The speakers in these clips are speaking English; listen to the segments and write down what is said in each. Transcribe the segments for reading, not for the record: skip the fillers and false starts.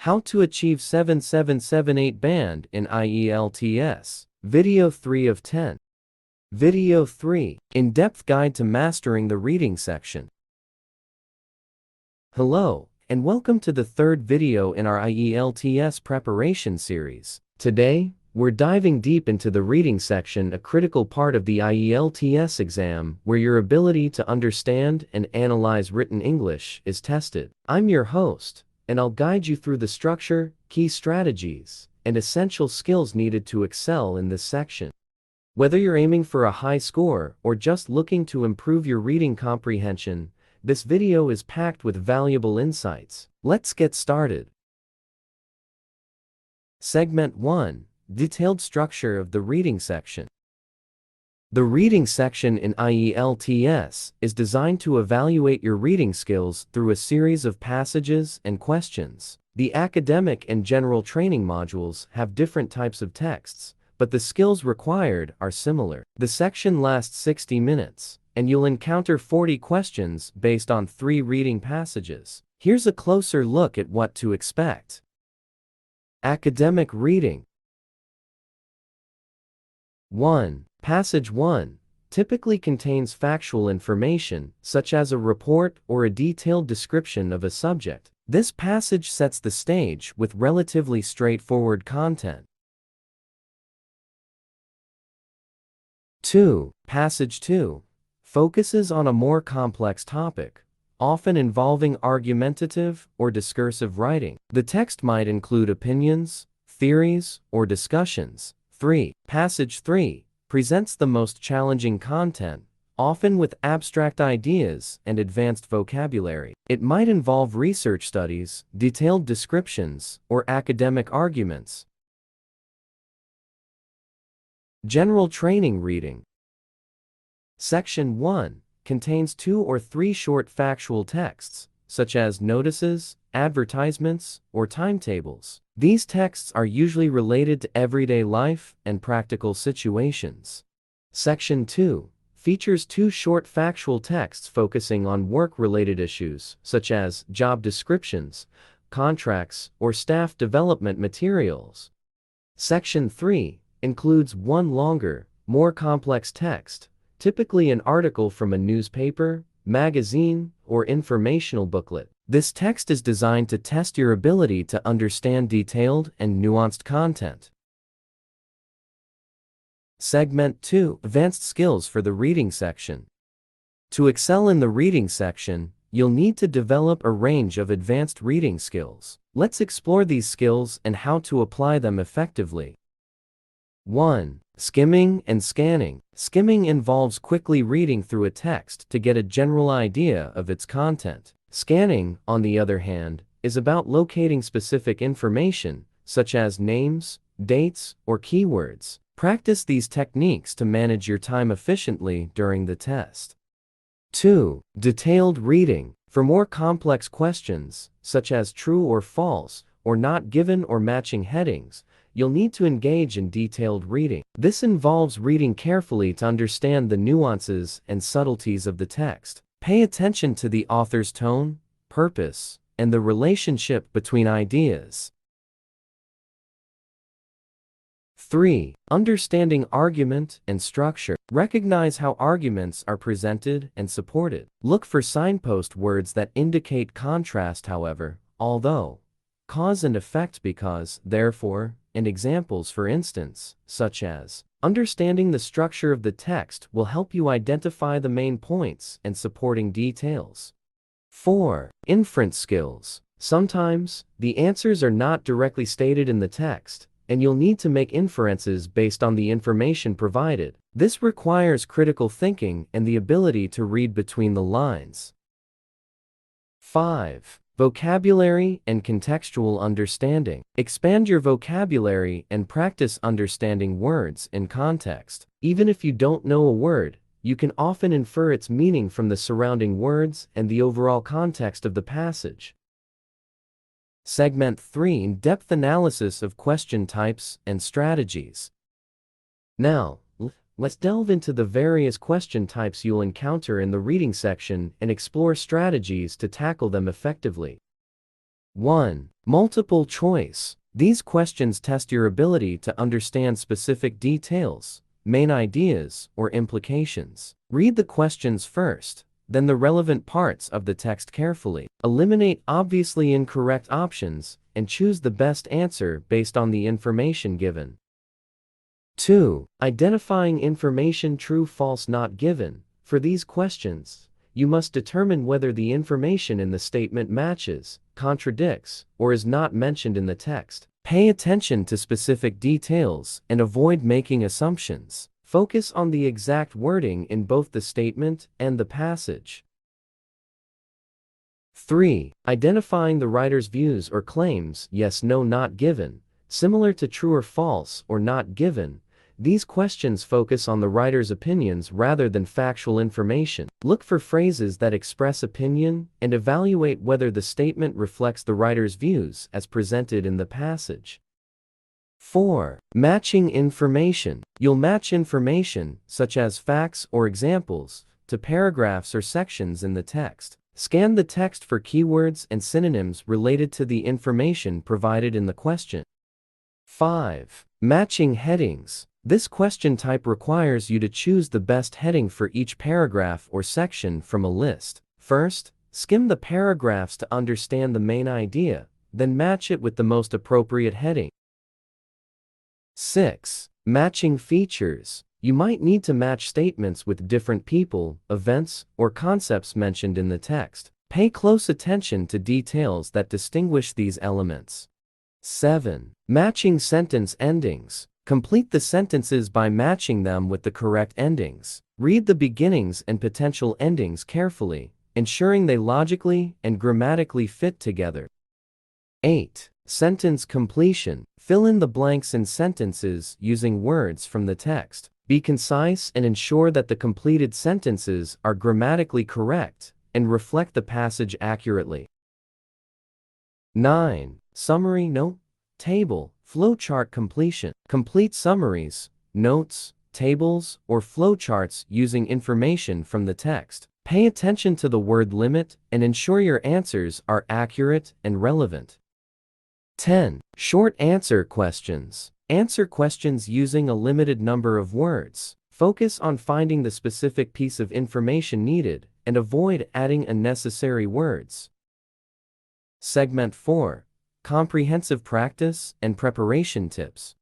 How to Achieve 7778 Band in IELTS. Video 3 of 10. Video 3. In-depth guide to mastering the reading section. Hello, and welcome to the third video in our IELTS preparation series. Today, we're diving deep into the reading section, a critical part of the IELTS exam where your ability to understand and analyze written English is tested. I'm your host, and I'll guide you through the structure, key strategies, and essential skills needed to excel in this section. Whether you're aiming for a high score or just looking to improve your reading comprehension, this video is packed with valuable insights. Let's get started. Segment 1. Detailed structure of the reading section. The reading section in IELTS is designed to evaluate your reading skills through a series of passages and questions. The academic and general training modules have different types of texts, but the skills required are similar. The section lasts 60 minutes, and you'll encounter 40 questions based on 3 reading passages. Here's a closer look at what to expect. Academic reading. 1. Passage 1 typically contains factual information, such as a report or a detailed description of a subject. This passage sets the stage with relatively straightforward content. 2. Passage 2 focuses on a more complex topic, often involving argumentative or discursive writing. The text might include opinions, theories, or discussions. 3. Passage 3 presents the most challenging content, often with abstract ideas and advanced vocabulary. It might involve research studies, detailed descriptions, or academic arguments. General training reading. Section 1 contains 2 or 3 short factual texts, such as notices, advertisements, or timetables. These texts are usually related to everyday life and practical situations. Section 2 features 2 short factual texts focusing on work-related issues, such as job descriptions, contracts, or staff development materials. Section 3 includes 1 longer, more complex text, typically an article from a newspaper, magazine, or informational booklet. This text is designed to test your ability to understand detailed and nuanced content. Segment 2. Advanced skills for the reading section. To excel in the reading section, you'll need to develop a range of advanced reading skills. Let's explore these skills and how to apply them effectively. 1. Skimming and scanning. Skimming involves quickly reading through a text to get a general idea of its content. Scanning, on the other hand, is about locating specific information, such as names, dates, or keywords. Practice these techniques to manage your time efficiently during the test. 2. Detailed reading. For more complex questions, such as true or false, or not given or matching headings, you'll need to engage in detailed reading. This involves reading carefully to understand the nuances and subtleties of the text. Pay attention to the author's tone, purpose, and the relationship between ideas. 3. Understanding argument and structure. Recognize how arguments are presented and supported. Look for signpost words that indicate contrast, however, although, cause and effect, because, therefore, and examples, for instance, such as. Understanding the structure of the text will help you identify the main points and supporting details. 4. Inference skills. Sometimes, the answers are not directly stated in the text, and you'll need to make inferences based on the information provided. This requires critical thinking and the ability to read between the lines. 5. Vocabulary and contextual understanding. Expand your vocabulary and practice understanding words in context. Even if you don't know a word, you can often infer its meaning from the surrounding words and the overall context of the passage. Segment 3. In-depth analysis of question types and strategies. Now, let's delve into the various question types you'll encounter in the reading section and explore strategies to tackle them effectively. 1. Multiple choice. These questions test your ability to understand specific details, main ideas, or implications. Read the questions first, then the relevant parts of the text carefully. Eliminate obviously incorrect options and choose the best answer based on the information given. 2. Identifying information true, false, not given. For these questions, you must determine whether the information in the statement matches, contradicts, or is not mentioned in the text. Pay attention to specific details and avoid making assumptions. Focus on the exact wording in both the statement and the passage. 3. Identifying the writer's views or claims, yes, no, not given. Similar to true or false or not given, these questions focus on the writer's opinions rather than factual information. Look for phrases that express opinion and evaluate whether the statement reflects the writer's views as presented in the passage. 4. Matching information. You'll match information, such as facts or examples, to paragraphs or sections in the text. Scan the text for keywords and synonyms related to the information provided in the question. 5. Matching headings. This question type requires you to choose the best heading for each paragraph or section from a list. First, skim the paragraphs to understand the main idea, then match it with the most appropriate heading. 6. Matching features. You might need to match statements with different people, events, or concepts mentioned in the text. Pay close attention to details that distinguish these elements. 7. Matching sentence endings. Complete the sentences by matching them with the correct endings. Read the beginnings and potential endings carefully, ensuring they logically and grammatically fit together. 8. Sentence completion. Fill in the blanks in sentences using words from the text. Be concise and ensure that the completed sentences are grammatically correct and reflect the passage accurately. 9. Summary, note, table, flowchart completion. Complete summaries, notes, tables, or flowcharts using information from the text. Pay attention to the word limit and ensure your answers are accurate and relevant. 10. Short answer questions. Answer questions using a limited number of words. Focus on finding the specific piece of information needed and avoid adding unnecessary words. Segment 4. Comprehensive practice and preparation tips.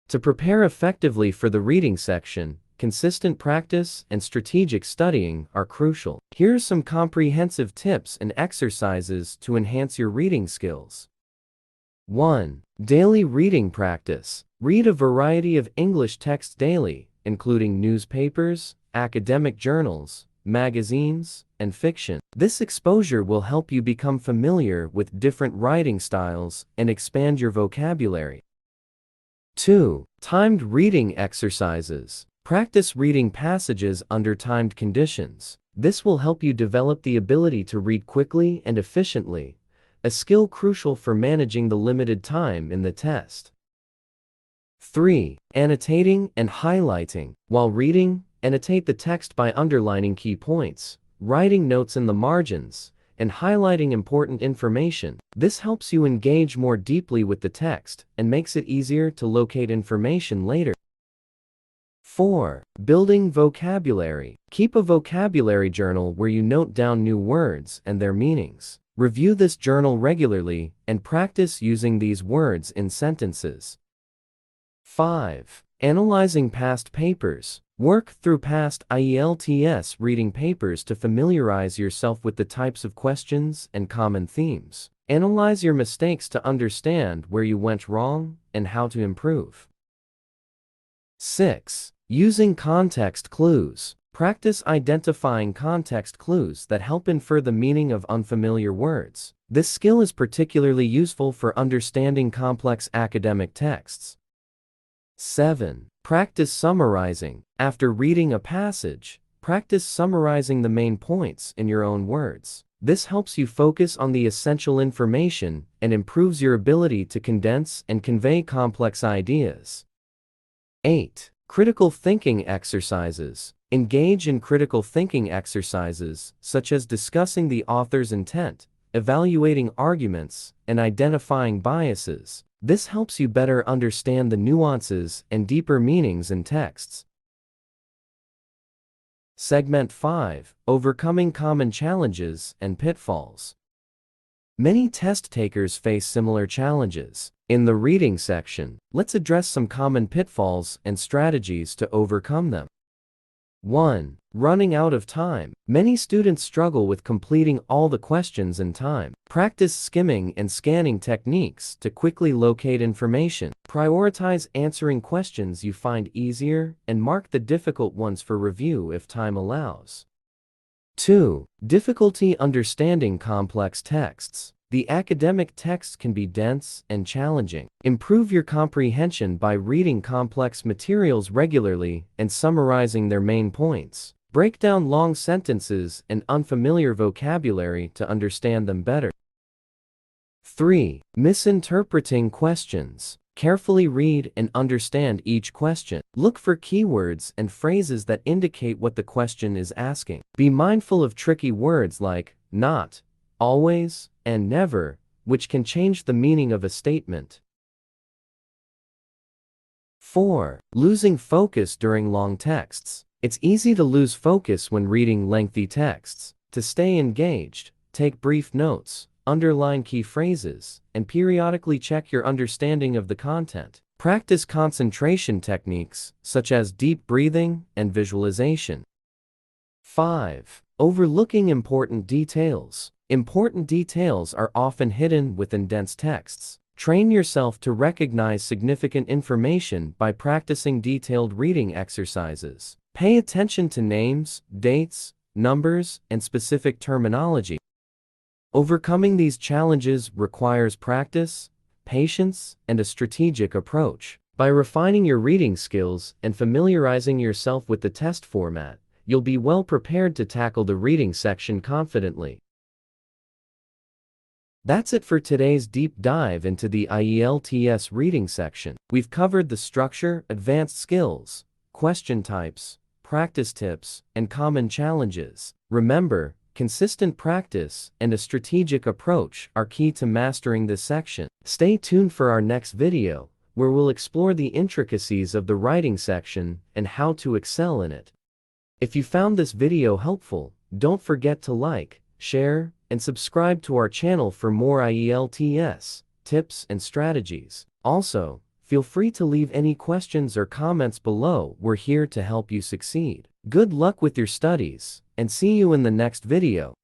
To prepare effectively for the reading section, consistent practice and strategic studying are crucial. Here are some comprehensive tips and exercises to enhance your reading skills. 1. Daily reading practice. Read a variety of English texts daily, including newspapers, academic journals, magazines, and fiction. This exposure will help you become familiar with different writing styles and expand your vocabulary. 2. Timed reading exercises. Practice reading passages under timed conditions. This will help you develop the ability to read quickly and efficiently, a skill crucial for managing the limited time in the test. 3. Annotating and highlighting. While reading, annotate the text by underlining key points, writing notes in the margins, and highlighting important information. This helps you engage more deeply with the text and makes it easier to locate information later. 4. Building vocabulary. Keep a vocabulary journal where you note down new words and their meanings. Review this journal regularly and practice using these words in sentences. 5. Analyzing past papers. Work through past IELTS reading papers to familiarize yourself with the types of questions and common themes. Analyze your mistakes to understand where you went wrong and how to improve. 6. Using context clues. Practice identifying context clues that help infer the meaning of unfamiliar words. This skill is particularly useful for understanding complex academic texts. 7. Practice summarizing. After reading a passage, practice summarizing the main points in your own words. This helps you focus on the essential information and improves your ability to condense and convey complex ideas. 8. Critical thinking exercises. Engage in critical thinking exercises, such as discussing the author's intent, evaluating arguments, and identifying biases. This helps you better understand the nuances and deeper meanings in texts. Segment 5. Overcoming common challenges and pitfalls. Many test takers face similar challenges. In the reading section, let's address some common pitfalls and strategies to overcome them. 1. Running out of time. Many students struggle with completing all the questions in time. Practice skimming and scanning techniques to quickly locate information. Prioritize answering questions you find easier and mark the difficult ones for review if time allows. 2. Difficulty understanding complex texts. The academic text can be dense and challenging. Improve your comprehension by reading complex materials regularly and summarizing their main points. Break down long sentences and unfamiliar vocabulary to understand them better. 3. Misinterpreting questions. Carefully read and understand each question. Look for keywords and phrases that indicate what the question is asking. Be mindful of tricky words like not, always, and never, which can change the meaning of a statement. 4. Losing focus during long texts. It's easy to lose focus when reading lengthy texts. To stay engaged, take brief notes, underline key phrases, and periodically check your understanding of the content. Practice concentration techniques, such as deep breathing and visualization. 5. Overlooking important details. Important details are often hidden within dense texts. Train yourself to recognize significant information by practicing detailed reading exercises. Pay attention to names, dates, numbers, and specific terminology. Overcoming these challenges requires practice, patience, and a strategic approach. By refining your reading skills and familiarizing yourself with the test format, you'll be well prepared to tackle the reading section confidently. That's it for today's deep dive into the IELTS reading section. We've covered the structure, advanced skills, question types, practice tips, and common challenges. Remember, consistent practice and a strategic approach are key to mastering this section. Stay tuned for our next video, where we'll explore the intricacies of the writing section and how to excel in it. If you found this video helpful, don't forget to like, share, and subscribe to our channel for more IELTS tips and strategies. Also, feel free to leave any questions or comments below. We're here to help you succeed. Good luck with your studies, and see you in the next video.